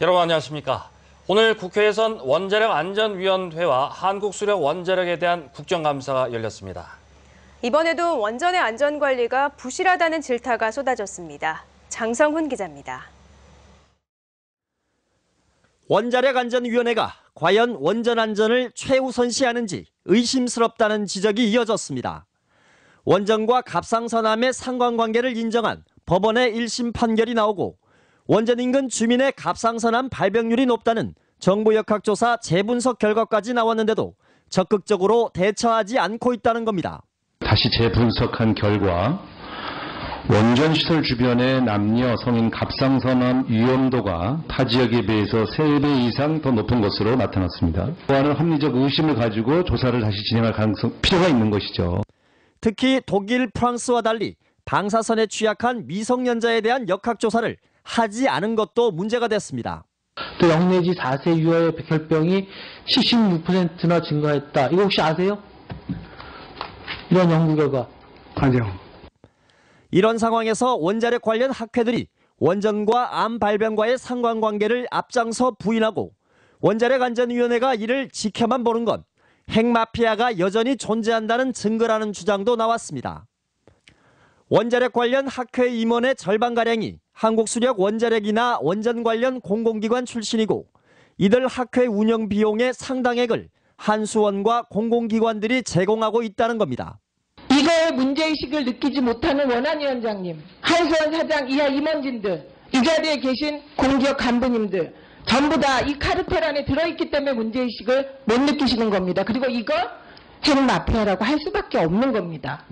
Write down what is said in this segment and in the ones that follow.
여러분 안녕하십니까. 오늘 국회에선 원자력안전위원회와 한국수력원자력에 대한 국정감사가 열렸습니다. 이번에도 원전의 안전관리가 부실하다는 질타가 쏟아졌습니다. 장성훈 기자입니다. 원자력안전위원회가 과연 원전 안전을 최우선시하는지 의심스럽다는 지적이 이어졌습니다. 원전과 갑상선암의 상관관계를 인정한 법원의 1심 판결이 나오고 원전 인근 주민의 갑상선암 발병률이 높다는 정부 역학조사 재분석 결과까지 나왔는데도 적극적으로 대처하지 않고 있다는 겁니다. 다시 재분석한 결과 원전 시설 주변의 남녀 성인 갑상선암 위험도가 타 지역에 비해서 3배 이상 더 높은 것으로 나타났습니다. 또한 합리적 의심을 가지고 조사를 다시 진행할 필요가 있는 것이죠. 특히 독일, 프랑스와 달리 방사선에 취약한 미성년자에 대한 역학조사를 하지 않은 것도 문제가 됐습니다. 또 0 내지 4세 이하의 백혈병이 76%나 증가했다. 이거 혹시 아세요? 이런 연구 결과. 아니요. 이런 상황에서 원자력 관련 학회들이 원전과 암 발병과의 상관관계를 앞장서 부인하고 원자력안전위원회가 이를 지켜만 보는 건 핵마피아가 여전히 존재한다는 증거라는 주장도 나왔습니다. 원자력 관련 학회 임원의 절반가량이 한국수력원자력이나 원전 관련 공공기관 출신이고 이들 학회 운영 비용의 상당액을 한수원과 공공기관들이 제공하고 있다는 겁니다. 이거의 문제의식을 느끼지 못하는 원안위원장님, 한수원 사장 이하 임원진들, 이 자리에 계신 공기업 간부님들 전부 다 이 카르텔 안에 들어있기 때문에 문제의식을 못 느끼시는 겁니다. 그리고 이거 핵마피아라고 할 수밖에 없는 겁니다.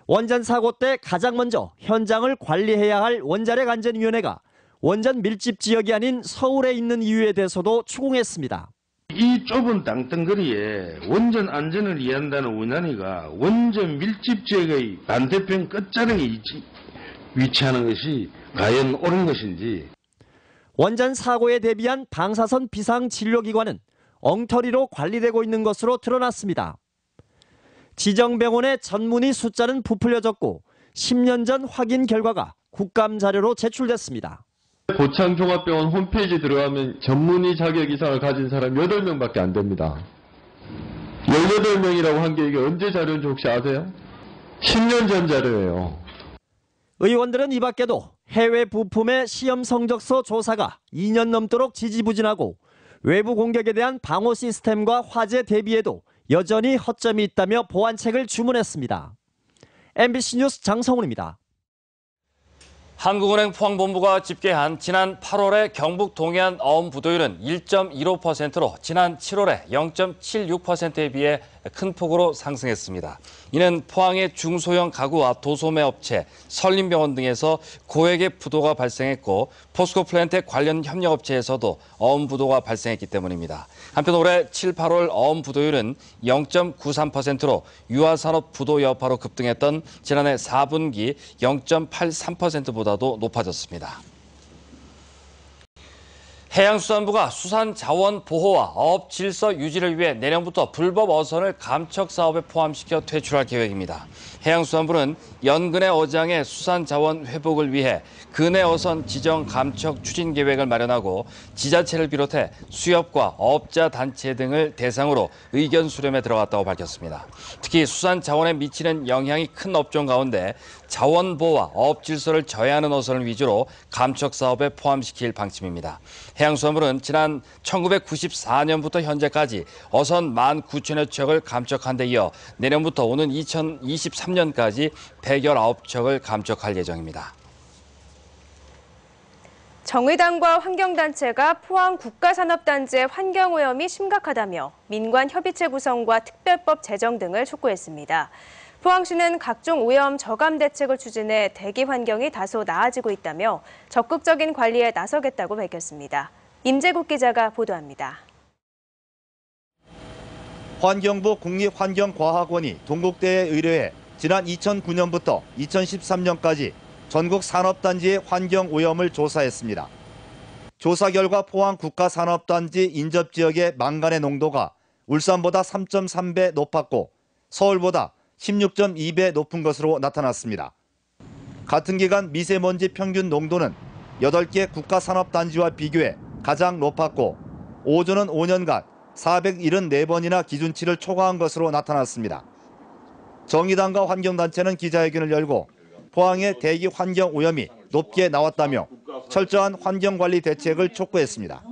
원전 사고 때 가장 먼저 현장을 관리해야 할 원자력안전위원회가 원전 밀집 지역이 아닌 서울에 있는 이유에 대해서도 추궁했습니다. 이 좁은 땅덩어리에 원전 안전을 위한다는 원안위가 원전 밀집 지역의 반대편 끝자락에 위치하는 것이 과연 옳은 것인지. 원전 사고에 대비한 방사선 비상진료기관은 엉터리로 관리되고 있는 것으로 드러났습니다. 지정병원의 전문의 숫자는 부풀려졌고 10년 전 확인 결과가 국감 자료로 제출됐습니다. 고창종합병원 홈페이지 들어가면 전문의 자격 이상을 가진 사람 8명밖에 안 됩니다. 18명이라고 한 게 이게 언제 자료인지 혹시 아세요? 10년 전 자료예요. 의원들은 이 밖에도 해외 부품의 시험 성적서 조사가 2년 넘도록 지지부진하고 외부 공격에 대한 방호 시스템과 화재 대비에도 여전히 허점이 있다며 보완책을 주문했습니다. MBC 뉴스 장성훈입니다. 한국은행 포항본부가 집계한 지난 8월의 경북 동해안 어업 부도율은 1.15%로 지난 7월에 0.76%에 비해 큰 폭으로 상승했습니다. 이는 포항의 중소형 가구와 도소매 업체, 설림병원 등에서 고액의 부도가 발생했고 포스코 플랜트 관련 협력업체에서도 어업 부도가 발생했기 때문입니다. 한편 올해 7, 8월 어업 부도율은 0.93%로 유아산업 부도 여파로 급등했던 지난해 4분기 0.83%보다도 높아졌습니다. 해양수산부가 수산자원 보호와 어업 질서 유지를 위해 내년부터 불법 어선을 감척 사업에 포함시켜 퇴출할 계획입니다. 해양수산부는 연근해 어장의 수산자원 회복을 위해 근해 어선 지정 감척 추진 계획을 마련하고 지자체를 비롯해 수협과 어업자 단체 등을 대상으로 의견 수렴에 들어갔다고 밝혔습니다. 특히 수산자원에 미치는 영향이 큰 업종 가운데 자원 보호와 어업 질서를 저해하는 어선을 위주로 감척 사업에 포함시킬 방침입니다. 해양수산부는 지난 1994년부터 현재까지 어선 19,000여 척을 감척한 데 이어 내년부터 오는 2023년까지 119척을 감척할 예정입니다. 정의당과 환경단체가 포항 국가산업단지의 환경오염이 심각하다며 민관협의체 구성과 특별법 제정 등을 촉구했습니다. 포항시는 각종 오염 저감 대책을 추진해 대기 환경이 다소 나아지고 있다며 적극적인 관리에 나서겠다고 밝혔습니다. 임재국 기자가 보도합니다. 환경부 국립환경과학원이 동국대에 의뢰해 지난 2009년부터 2013년까지 전국 산업단지의 환경오염을 조사했습니다. 조사 결과 포항 국가산업단지 인접지역의 망간의 농도가 울산보다 3.3배 높았고 서울보다 16.2배 높은 것으로 나타났습니다. 같은 기간 미세먼지 평균 농도는 8개 국가산업단지와 비교해 가장 높았고 5조는 5년간 474번이나 기준치를 초과한 것으로 나타났습니다. 정의당과 환경단체는 기자회견을 열고 포항의 대기 환경 오염이 높게 나왔다며 철저한 환경관리 대책을 촉구했습니다.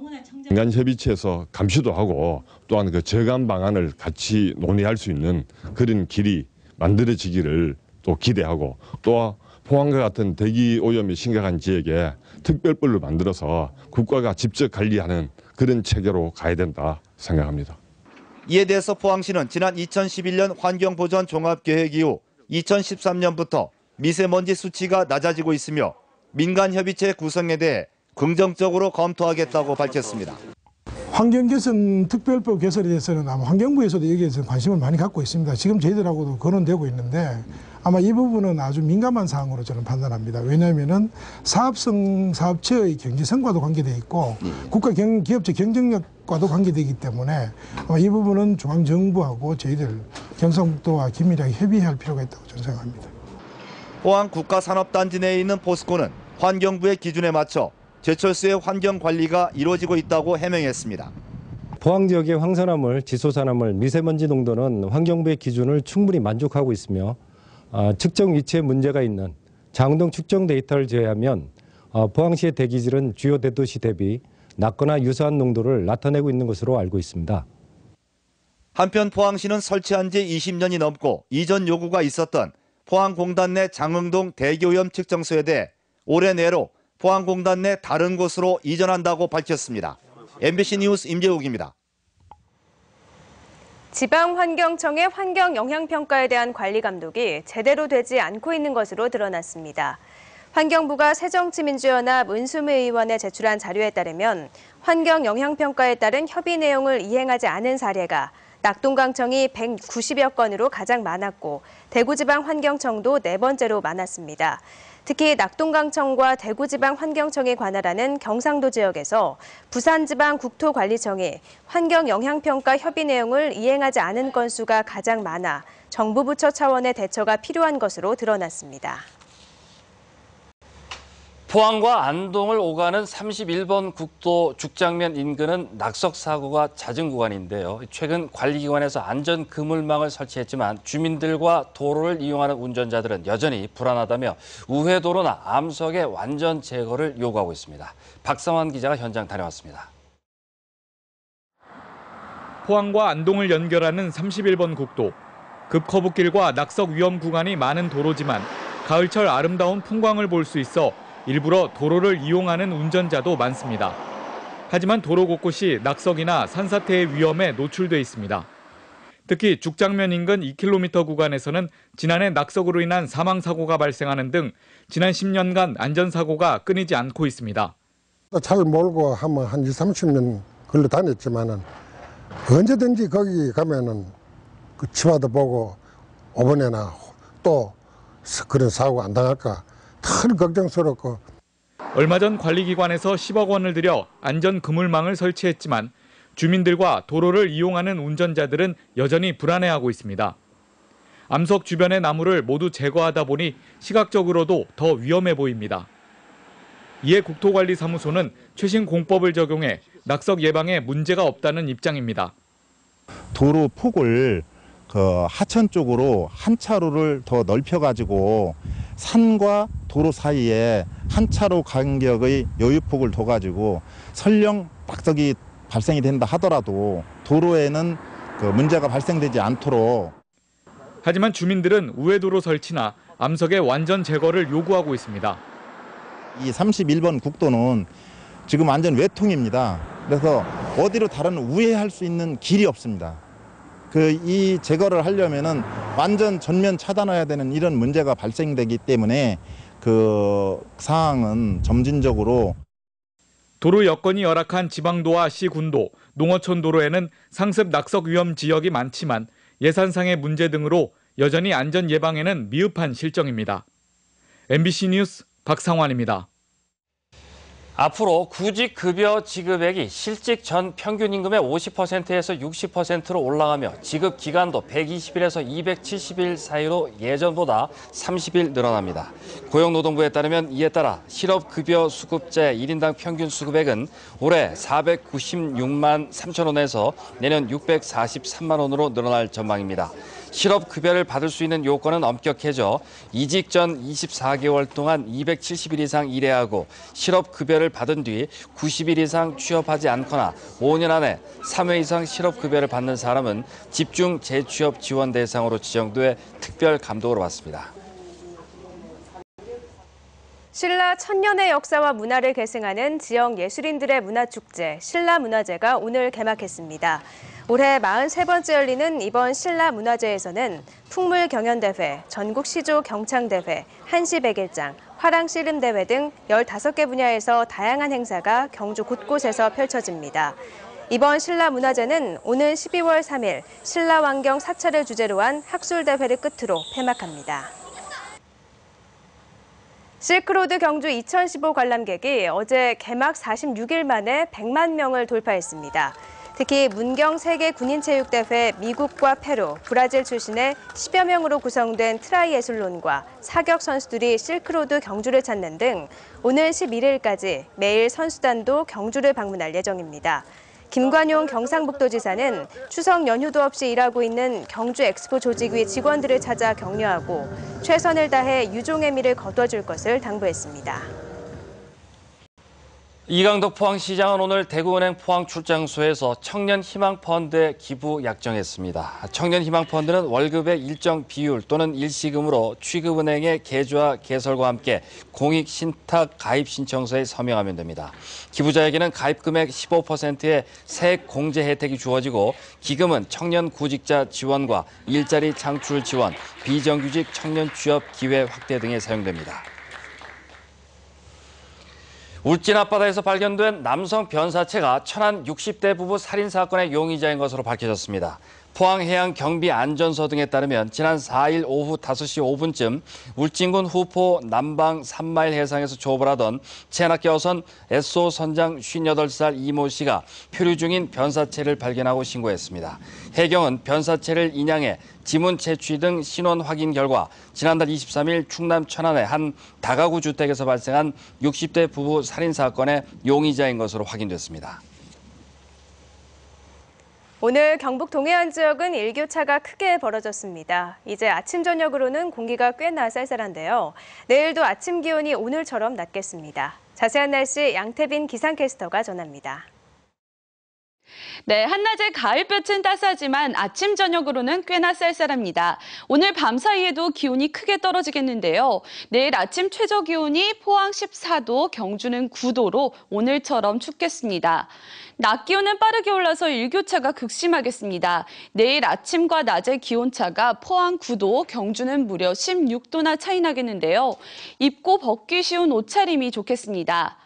민간협의체에서 감시도 하고 또한 그 저감 방안을 같이 논의할 수 있는 그런 길이 만들어지기를 또 기대하고, 또 포항과 같은 대기 오염이 심각한 지역에 특별법을 만들어서 국가가 직접 관리하는 그런 체계로 가야 된다 생각합니다. 이에 대해서 포항시는 지난 2011년 환경보전 종합계획 이후 2013년부터 미세먼지 수치가 낮아지고 있으며 민간협의체 구성에 대해 긍정적으로 검토하겠다고 밝혔습니다. 환경개선 특별법 개설에 대해서는 아마 환경부에서도 여기에 대해서 관심을 많이 갖고 있습니다. 지금 저희들하고도 거론되고 있는데 아마 이 부분은 아주 민감한 사항으로 저는 판단합니다. 왜냐하면은 사업성 사업체의 경제성과도 관계되어 있고 국가 기업체 경쟁력과도 관계되기 때문에 아마 이 부분은 중앙정부하고 저희들 경상북도와 긴밀하게 협의할 필요가 있다고 저는 생각합니다. 포항 국가산업단지 내에 있는 포스코는 환경부의 기준에 맞춰 제철소의 환경관리가 이루어지고 있다고 해명했습니다. 포항 지역의 황산화물, 지소산화물, 미세먼지 농도는 환경부의 기준을 충분히 만족하고 있으며 측정 위치에 문제가 있는 장동 측정 데이터를 제외하면 포항시의 대기질은 주요 대도시 대비 낮거나 유사한 농도를 나타내고 있는 것으로 알고 있습니다. 한편 포항시는 설치한 지 20년이 넘고 이전 요구가 있었던 포항공단 내 장흥동 대기오염 측정소에 대해 올해 내로 포항공단 내 다른 곳으로 이전한다고 밝혔습니다. MBC 뉴스 임재욱입니다. 지방환경청의 환경영향평가에 대한 관리 감독이 제대로 되지 않고 있는 것으로 드러났습니다. 환경부가 새정치민주연합 은수미 의원에 제출한 자료에 따르면 환경영향평가에 따른 협의 내용을 이행하지 않은 사례가 낙동강청이 190여 건으로 가장 많았고 대구지방환경청도 4번째로 많았습니다. 특히 낙동강청과 대구지방환경청이 관할하는 경상도 지역에서 부산지방국토관리청이 환경영향평가 협의 내용을 이행하지 않은 건수가 가장 많아 정부 부처 차원의 대처가 필요한 것으로 드러났습니다. 포항과 안동을 오가는 31번 국도 죽장면 인근은 낙석 사고가 잦은 구간인데요. 최근 관리기관에서 안전 그물망을 설치했지만 주민들과 도로를 이용하는 운전자들은 여전히 불안하다며 우회도로나 암석의 완전 제거를 요구하고 있습니다. 박상환 기자가 현장 다녀왔습니다. 포항과 안동을 연결하는 31번 국도. 급커브길과 낙석 위험 구간이 많은 도로지만 가을철 아름다운 풍광을 볼 수 있어 일부러 도로를 이용하는 운전자도 많습니다. 하지만 도로 곳곳이 낙석이나 산사태의 위험에 노출돼 있습니다. 특히 죽장면 인근 2km 구간에서는 지난해 낙석으로 인한 사망사고가 발생하는 등 지난 10년간 안전사고가 끊이지 않고 있습니다. 잘 몰고 하면 한 20, 30년 걸려 다녔지만은 언제든지 거기 가면은 그 치마도 보고 5번에나 또 그런 사고가 안 당할까 늘 걱정스럽고. 얼마 전 관리기관에서 10억 원을 들여 안전 그물망을 설치했지만 주민들과 도로를 이용하는 운전자들은 여전히 불안해하고 있습니다. 암석 주변의 나무를 모두 제거하다 보니 시각적으로도 더 위험해 보입니다. 이에 국토관리사무소는 최신 공법을 적용해 낙석 예방에 문제가 없다는 입장입니다. 도로 폭을 하천 쪽으로 한 차로를 더 넓혀가지고 산과 도로 사이에 한 차로 간격의 여유폭을 둬가지고 설령 낙석이 발생이 된다 하더라도 도로에는 문제가 발생되지 않도록. 하지만 주민들은 우회도로 설치나 암석의 완전 제거를 요구하고 있습니다. 이 31번 국도는 지금 완전 외통입니다. 그래서 어디로 다른 우회할 수 있는 길이 없습니다. 이 제거를 하려면은 완전 전면 차단해야 되는 이런 문제가 발생되기 때문에 그 사항은 점진적으로. 도로 여건이 열악한 지방도와 시군도, 농어촌 도로에는 상습 낙석 위험 지역이 많지만 예산상의 문제 등으로 여전히 안전 예방에는 미흡한 실정입니다. MBC 뉴스 박상환입니다. 앞으로 구직 급여 지급액이 실직 전 평균 임금의 50%에서 60%로 올라가며 지급 기간도 120일에서 270일 사이로 예전보다 30일 늘어납니다. 고용노동부에 따르면 이에 따라 실업급여 수급자의 1인당 평균 수급액은 올해 496만 3천 원에서 내년 643만 원으로 늘어날 전망입니다. 실업급여를 받을 수 있는 요건은 엄격해져 이직 전 24개월 동안 270일 이상 일해야 하고 실업급여를 받은 뒤 90일 이상 취업하지 않거나 5년 안에 3회 이상 실업급여를 받는 사람은 집중 재취업 지원 대상으로 지정돼 특별 감독으로 받습니다. 신라 천년의 역사와 문화를 계승하는 지역 예술인들의 문화축제 신라문화제가 오늘 개막했습니다. 올해 43번째 열리는 이번 신라문화제에서는 풍물경연대회, 전국시조경창대회, 한시백일장, 화랑씨름대회 등 15개 분야에서 다양한 행사가 경주 곳곳에서 펼쳐집니다. 이번 신라문화제는 오는 12월 3일 신라왕경 사찰을 주제로 한 학술대회를 끝으로 폐막합니다. 실크로드 경주 2015 관람객이 어제 개막 46일 만에 100만 명을 돌파했습니다. 특히 문경 세계군인체육대회 미국과 페루, 브라질 출신의 10여 명으로 구성된 트라이애슬론과 사격 선수들이 실크로드 경주를 찾는 등 오늘 11일까지 매일 선수단도 경주를 방문할 예정입니다. 김관용 경상북도지사는 추석 연휴도 없이 일하고 있는 경주 엑스포 조직위 직원들을 찾아 격려하고 최선을 다해 유종의 미를 거둬줄 것을 당부했습니다. 이강덕 포항시장은 오늘 대구은행 포항 출장소에서 청년희망펀드에 기부 약정했습니다. 청년희망펀드는 월급의 일정 비율 또는 일시금으로 취급은행의 계좌 개설과 함께 공익신탁 가입 신청서에 서명하면 됩니다. 기부자에게는 가입금액 15%의 세액 공제 혜택이 주어지고 기금은 청년 구직자 지원과 일자리 창출 지원, 비정규직 청년 취업 기회 확대 등에 사용됩니다. 울진 앞바다에서 발견된 남성 변사체가 천안 60대 부부 살인 사건의 용의자인 것으로 밝혀졌습니다. 포항해양경비안전서 등에 따르면 지난 4일 오후 5시 5분쯤 울진군 후포 남방 3마일 해상에서 조업을 하던 체납기 어선 에소 선장 58살 이모 씨가 표류 중인 변사체를 발견하고 신고했습니다. 해경은 변사체를 인양해 지문 채취 등 신원 확인 결과 지난달 23일 충남 천안의 한 다가구 주택에서 발생한 60대 부부 살인 사건의 용의자인 것으로 확인됐습니다. 오늘 경북 동해안 지역은 일교차가 크게 벌어졌습니다. 이제 아침 저녁으로는 공기가 꽤나 쌀쌀한데요. 내일도 아침 기온이 오늘처럼 낮겠습니다. 자세한 날씨 양태빈 기상캐스터가 전합니다. 네, 한낮의 가을볕은 따스하지만 아침 저녁으로는 꽤나 쌀쌀합니다. 오늘 밤 사이에도 기온이 크게 떨어지겠는데요. 내일 아침 최저 기온이 포항 14도, 경주는 9도로 오늘처럼 춥겠습니다. 낮 기온은 빠르게 올라서 일교차가 극심하겠습니다. 내일 아침과 낮의 기온차가 포항 9도, 경주는 무려 16도나 차이 나겠는데요. 입고 벗기 쉬운 옷차림이 좋겠습니다.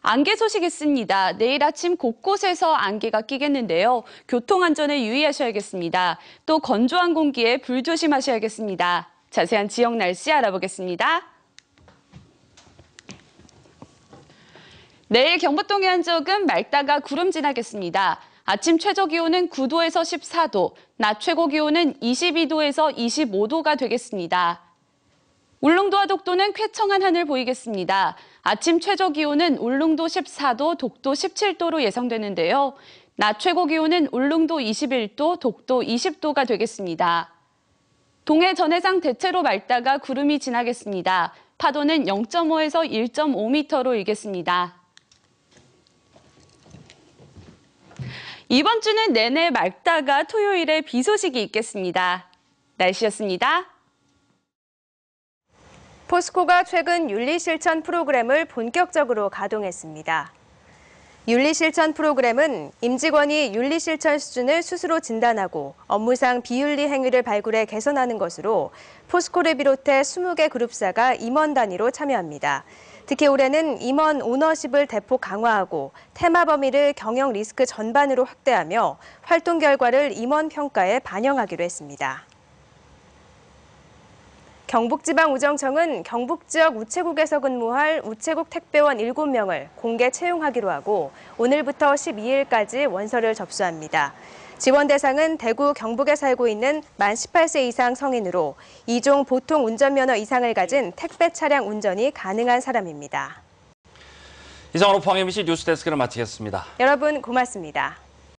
안개 소식 있습니다. 내일 아침 곳곳에서 안개가 끼겠는데요. 교통안전에 유의하셔야겠습니다. 또 건조한 공기에 불조심하셔야겠습니다. 자세한 지역 날씨 알아보겠습니다. 내일 경북 동해안 지역은 맑다가 구름 지나겠습니다. 아침 최저 기온은 9도에서 14도, 낮 최고 기온은 22도에서 25도가 되겠습니다. 울릉도와 독도는 쾌청한 하늘 보이겠습니다. 아침 최저 기온은 울릉도 14도, 독도 17도로 예상되는데요. 낮 최고 기온은 울릉도 21도, 독도 20도가 되겠습니다. 동해 전해상 대체로 맑다가 구름이 지나겠습니다. 파도는 0.5에서 1.5m로 일겠습니다. 이번 주는 내내 맑다가 토요일에 비 소식이 있겠습니다. 날씨였습니다. 포스코가 최근 윤리실천 프로그램을 본격적으로 가동했습니다. 윤리실천 프로그램은 임직원이 윤리실천 수준을 스스로 진단하고 업무상 비윤리 행위를 발굴해 개선하는 것으로 포스코를 비롯해 20개 그룹사가 임원 단위로 참여합니다. 특히 올해는 임원 오너십을 대폭 강화하고 테마 범위를 경영 리스크 전반으로 확대하며 활동 결과를 임원 평가에 반영하기로 했습니다. 경북지방우정청은 경북 지역 우체국에서 근무할 우체국 택배원 7명을 공개 채용하기로 하고 오늘부터 12일까지 원서를 접수합니다. 지원 대상은 대구, 경북에 살고 있는 만 18세 이상 성인으로 2종 보통 운전면허 이상을 가진 택배 차량 운전이 가능한 사람입니다. 이상으로 포항 MBC 뉴스데스크를 마치겠습니다. 여러분 고맙습니다.